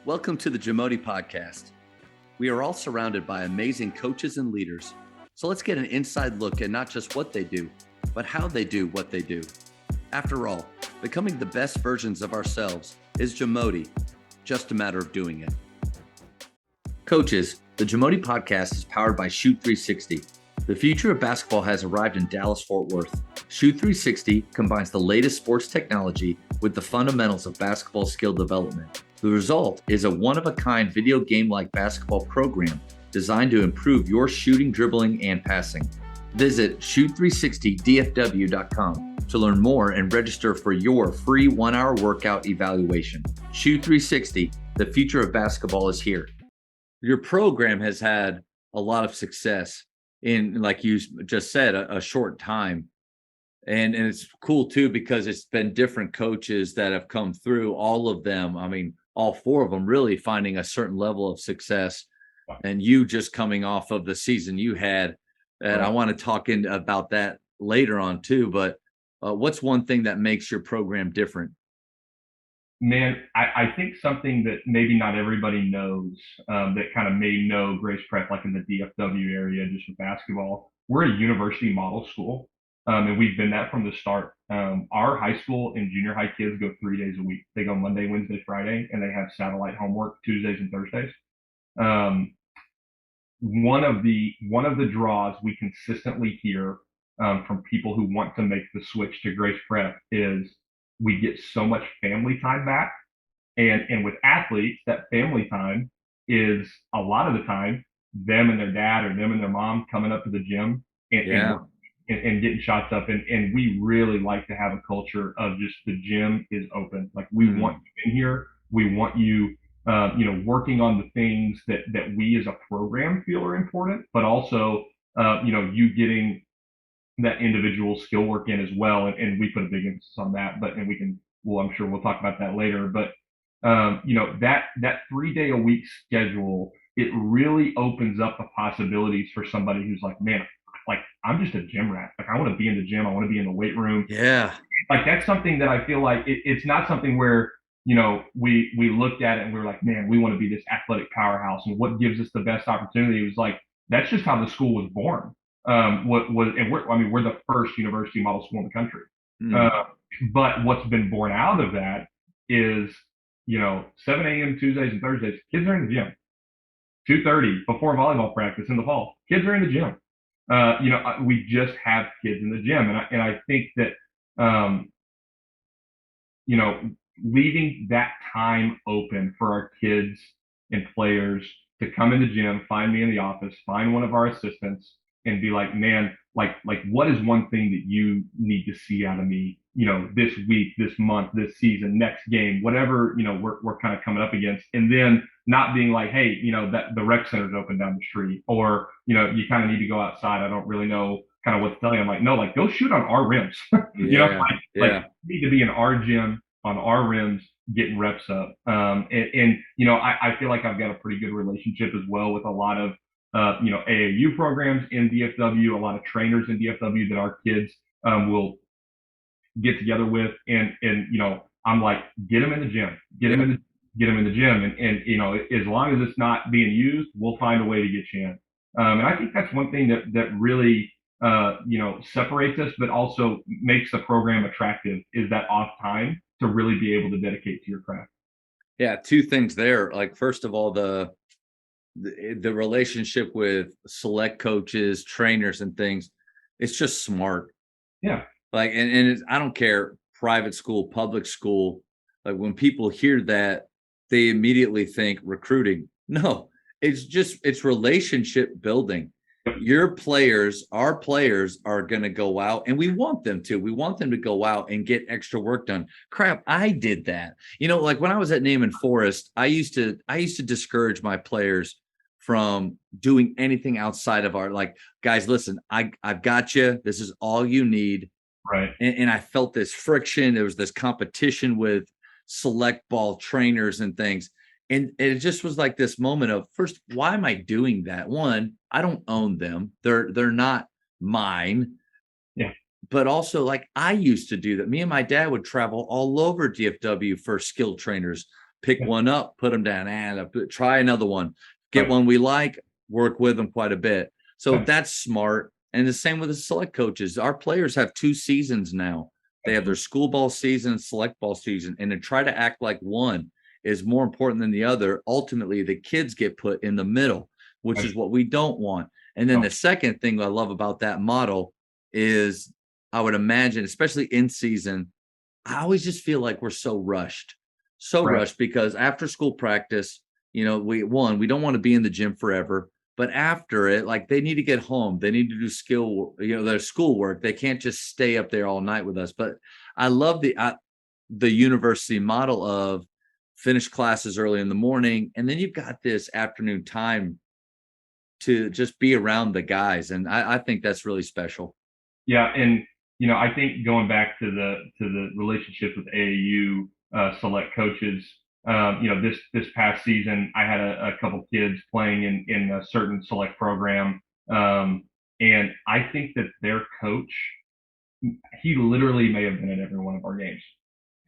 Welcome to the JAMODI podcast. We are all surrounded by amazing coaches and leaders. So let's get an inside look at not just what they do, but how they do what they do. After all, becoming the best versions of ourselves is JAMODI, just a matter of doing it. Coaches, the JAMODI podcast is powered by Shoot 360. The future of basketball has arrived in Dallas-Fort Worth. Shoot 360 combines the latest sports technology with the fundamentals of basketball skill development. The result is a one-of-a-kind video game-like basketball program designed to improve your shooting, dribbling, and passing. Visit shoot360dfw.com to learn more and register for your free 1-hour workout evaluation. Shoot 360, the future of basketball is here. Your program has had a lot of success in, like you just said, a short time. And it's cool too, because it's been different coaches that have come through, all of them. I mean, all four of them really finding a certain level of success, and you just coming off of the season you had. And I want to talk about that later on too. But what's one thing that makes your program different? Man, I think something that maybe not everybody knows, that kind of may know Grace Prep, like in the DFW area, just with basketball. We're a university model school, and we've been that from the start. Our high school and junior high kids go 3 days a week. They go Monday, Wednesday, Friday, and they have satellite homework Tuesdays and Thursdays. One of the draws we consistently hear from people who want to make the switch to Grace Prep is we get so much family time back. And with athletes, that family time is a lot of the time them and their dad or them and their mom coming up to the gym and getting shots up. And we really like to have a culture of just the gym is open. Like we want you in here. We want you, working on the things that we as a program feel are important, but also, you getting that individual skill work in as well. And we put a big emphasis on that, I'm sure we'll talk about that later, but, that 3 day a week schedule, it really opens up the possibilities for somebody who's like, man, like I'm just a gym rat. Like I want to be in the gym. I want to be in the weight room. Yeah. Like that's something that I feel like it's not something where, we looked at it and we were like, man, we want to be this athletic powerhouse. And what gives us the best opportunity was like, that's just how the school was born. We're the first university model school in the country. But what's been born out of that is, 7 a.m. Tuesdays and Thursdays, kids are in the gym. 2:30 before volleyball practice in the fall, kids are in the gym. We just have kids in the gym, and I think that, leaving that time open for our kids and players to come in the gym, find me in the office, find one of our assistants, and be like, man, like what is one thing that you need to see out of me, this week, this month, this season, next game, whatever, we're kind of coming up against. And then not being like, hey, that the rec center's open down the street, or, you kind of need to go outside. I don't really know kind of what to tell you. I'm like, no, like go shoot on our rims. You need to be in our gym on our rims, getting reps up. I feel like I've got a pretty good relationship as well with a lot of, AAU programs in DFW, a lot of trainers in DFW that our kids will get together with. And I'm like, get them in the gym, get them in the gym. And as long as it's not being used, we'll find a way to get you in. And I think that's one thing that really, separates us, but also makes the program attractive, is that off time to really be able to dedicate to your craft. Yeah. Two things there. Like, first of all, the relationship with select coaches, trainers, and things, it's just smart. Yeah. Like, and I don't care, private school, public school. Like when people hear that, they immediately think recruiting. No, it's relationship building. Your players, our players are going to go out, and we want them to. We want them to go out and get extra work done. Crap, I did that. Like when I was at Naaman Forest, I used to discourage my players from doing anything outside of our, like, guys, listen, I've got you. This is all you need. Right. And I felt this friction. There was this competition with select ball trainers and things. And it just was like this moment of, first, why am I doing that? One, I don't own them. They're not mine. Yeah. But also, like, I used to do that. Me and my dad would travel all over DFW for skilled trainers, pick one up, put them down, and try another one, get Right. one we like, work with them quite a bit. So Right. that's smart. And the same with the select coaches. Our players have 2 seasons now. They have their school ball season and select ball season, and to try to act like one is more important than the other. Ultimately, the kids get put in the middle, which is what we don't want. And then No. the second thing I love about that model is, I would imagine, especially in season, I always just feel like we're so Right. rushed because after school practice, we don't want to be in the gym forever, but after it, like, they need to get home. They need to do their schoolwork. They can't just stay up there all night with us. But I love the university model of finish classes early in the morning, and then you've got this afternoon time to just be around the guys. And I think that's really special. Yeah, and I think going back to the relationships with AAU select coaches, this past season, I had a couple kids playing in a certain select program, and I think that their coach, he literally may have been at every one of our games,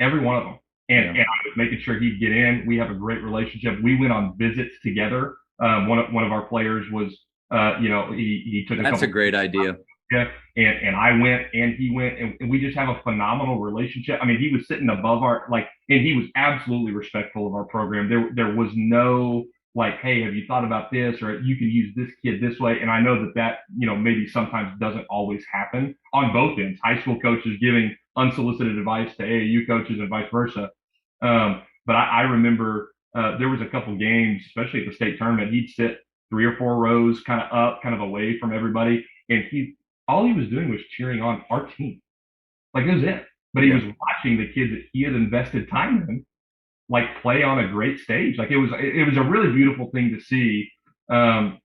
every one of them. And I was making sure he'd get in. We have a great relationship. We went on visits together. One of our players was, he took That's a great idea. yeah, and I went and he went, and we just have a phenomenal relationship. I mean, he was sitting above and he was absolutely respectful of our program. There was no like, hey, have you thought about this, or you can use this kid this way. And I know that maybe sometimes doesn't always happen on both ends. High school coaches giving unsolicited advice to AAU coaches and vice versa. But I remember there was a couple games, especially at the state tournament, he'd sit 3 or 4 rows kind of up, kind of away from everybody, and all he was doing was cheering on our team. Like, that was it. But he was watching the kids that he had invested time in, like, play on a great stage. Like, it was a really beautiful thing to see. And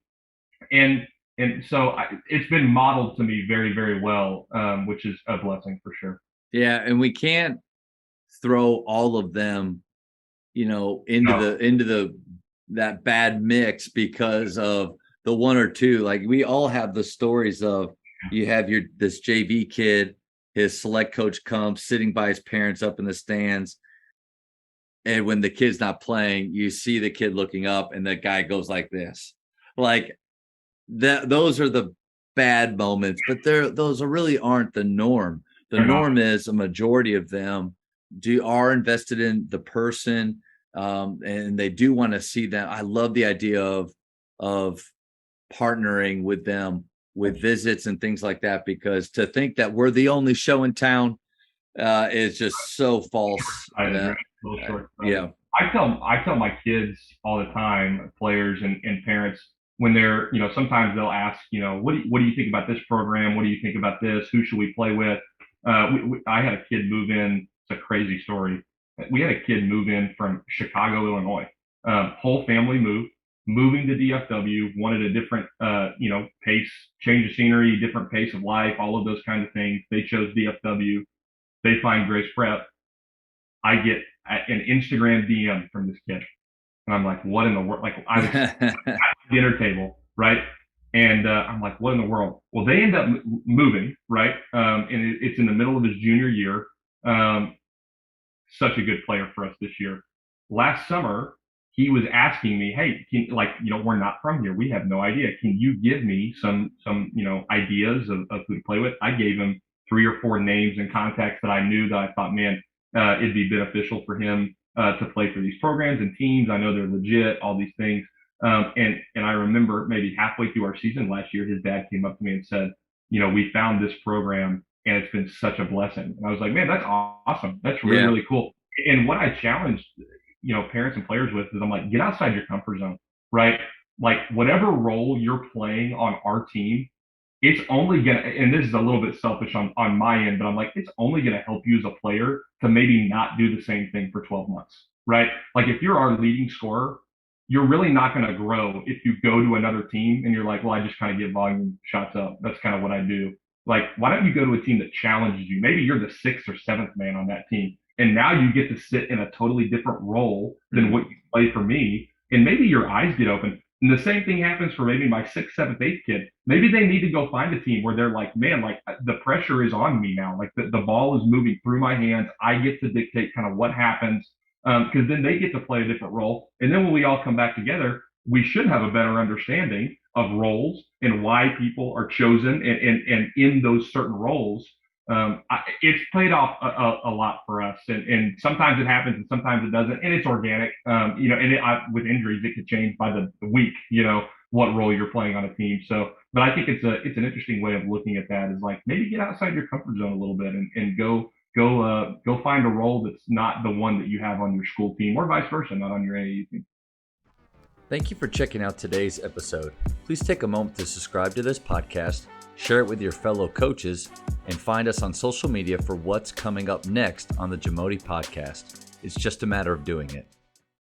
so it's been modeled to me very, very well, which is a blessing for sure. Yeah, and we can't throw all of them, into that bad mix because of the one or two. Like, we all have the stories of, you have this JV kid, his select coach comes sitting by his parents up in the stands, and when the kid's not playing, you see the kid looking up, and the guy goes like this. Like, those are the bad moments, but those really aren't the norm. The norm is a majority of them are invested in the person, and they do want to see them. I love the idea of partnering with them with visits and things like that, because to think that we're the only show in town is just so false. Yeah. I tell my kids all the time, players and parents, when they're, sometimes they'll ask, what do you think about this program? What do you think about this? Who should we play with? I had a kid move in. It's a crazy story. We had a kid move in from Chicago, Illinois. Whole family moving to DFW, wanted a different, pace, change of scenery, different pace of life, all of those kind of things. They chose DFW. They find Grace Prep. I get an Instagram DM from this kid. And I'm like, what in the world? Like, I was at the dinner table, right? And I'm like, what in the world? Well, they end up moving, right? And it's in the middle of his junior year. Such a good player for us this year. Last summer, he was asking me, hey, we're not from here. We have no idea. Can you give me some ideas of who to play with? I gave him 3 or 4 names and contacts that I knew that I thought, man, it'd be beneficial for him to play for these programs and teams. I know they're legit, all these things. And I remember maybe halfway through our season last year, his dad came up to me and said, we found this program and it's been such a blessing. And I was like, man, that's awesome. That's really, really cool. And what I challenged, parents and players with is, I'm like, get outside your comfort zone, right? Like, whatever role you're playing on our team, it's only gonna, and this is a little bit selfish on my end, but I'm like, it's only gonna help you as a player to maybe not do the same thing for 12 months, right? Like, if you're our leading scorer, you're really not gonna grow if you go to another team and you're like, well, I just kind of get volume shots up. That's kind of what I do. Like, why don't you go to a team that challenges you? Maybe you're the 6th or 7th man on that team, and now you get to sit in a totally different role than what you play for me, and maybe your eyes get open. And the same thing happens for maybe my 6th, 7th, 8th kid. Maybe they need to go find a team where they're like, man, like, the pressure is on me now. Like, the ball is moving through my hands. I get to dictate kind of what happens. because then they get to play a different role. And then when we all come back together, we should have a better understanding of roles and why people are chosen and in those certain roles. It's played off a lot for us, and sometimes it happens and sometimes it doesn't, and it's organic. With injuries, it could change by the week. What role you're playing on a team. So, but I think it's an interesting way of looking at that. Is like maybe get outside your comfort zone a little bit and go find a role that's not the one that you have on your school team, or vice versa, not on your AAU team. Thank you for checking out today's episode. Please take a moment to subscribe to this podcast, share it with your fellow coaches, and find us on social media for what's coming up next on the JAMODI podcast. It's just a matter of doing it.